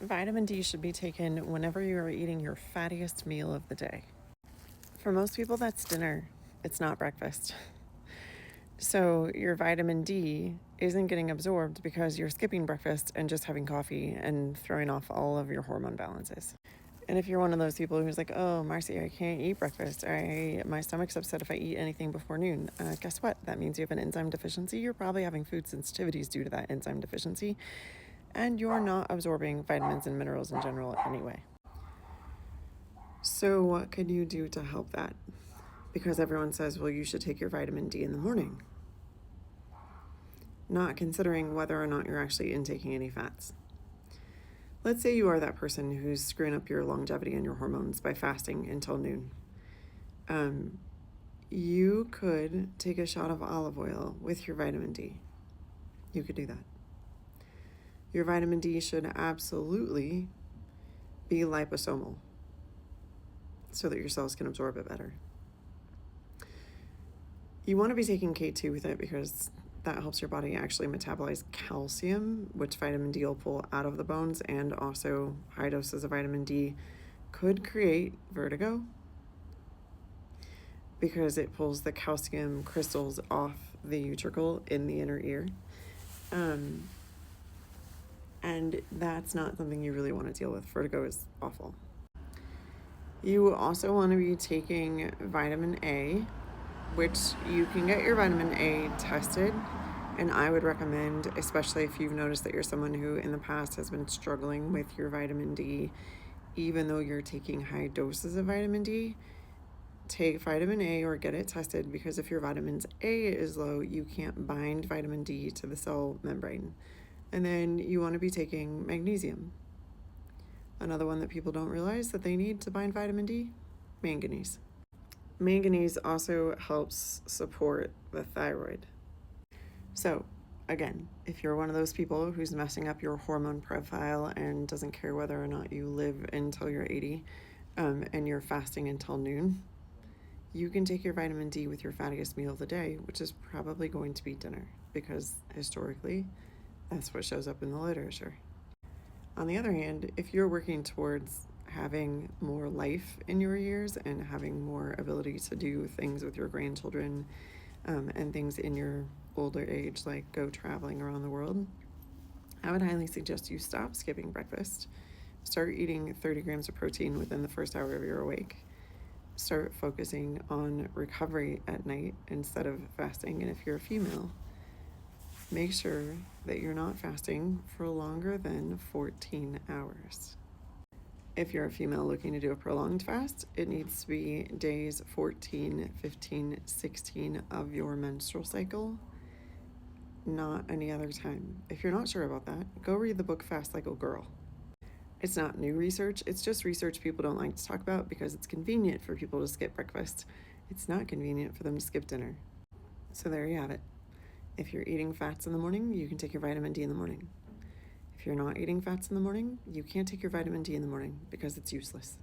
Vitamin D should be taken whenever you are eating your fattiest meal of the day. For most people, that's dinner. It's not breakfast. So your vitamin D isn't getting absorbed because you're skipping breakfast and just having coffee and throwing off all of your hormone balances. And if you're one of those people who's like, oh, Marcy, I can't eat breakfast. My stomach's upset if I eat anything before noon. Guess what? That means you have an enzyme deficiency. You're probably having food sensitivities due to that enzyme deficiency. And you're not absorbing vitamins and minerals in general anyway. So what can you do to help that? Because everyone says, well, you should take your vitamin D in the morning, not considering whether or not you're actually intaking any fats. Let's say you are that person who's screwing up your longevity and your hormones by fasting until noon. You could take a shot of olive oil with your vitamin D. You could do that. Your vitamin D should absolutely be liposomal so that your cells can absorb it better. You want to be taking K2 with it because that helps your body actually metabolize calcium, which vitamin D will pull out of the bones, and also high doses of vitamin D could create vertigo because it pulls the calcium crystals off the utricle in the inner ear. And that's not something you really want to deal with. Vertigo is awful. You also want to be taking vitamin A, which you can get your vitamin A tested. And I would recommend, especially if you've noticed that you're someone who in the past has been struggling with your vitamin D, even though you're taking high doses of vitamin D, take vitamin A or get it tested, because if your vitamin A is low, you can't bind vitamin D to the cell membrane. And then you want to be taking magnesium. Another one that people don't realize that they need to bind vitamin D, manganese. Manganese also helps support the thyroid. So again, if you're one of those people who's messing up your hormone profile and doesn't care whether or not you live until you're 80 and you're fasting until noon, you can take your vitamin D with your fattiest meal of the day, which is probably going to be dinner, because historically, that's what shows up in the literature. On the other hand, if you're working towards having more life in your years and having more ability to do things with your grandchildren and things in your older age, like go traveling around the world, I would highly suggest you stop skipping breakfast. Start eating 30 grams of protein within the first hour of your awake. Start focusing on recovery at night instead of fasting. And if you're a female, make sure that you're not fasting for longer than 14 hours. If you're a female looking to do a prolonged fast, it needs to be days 14, 15, 16 of your menstrual cycle, not any other time. If you're not sure about that, go read the book Fast Like a Girl. It's not new research, it's just research people don't like to talk about because it's convenient for people to skip breakfast. It's not convenient for them to skip dinner. So there you have it. If you're eating fats in the morning, you can take your vitamin D in the morning. If you're not eating fats in the morning, you can't take your vitamin D in the morning because it's useless.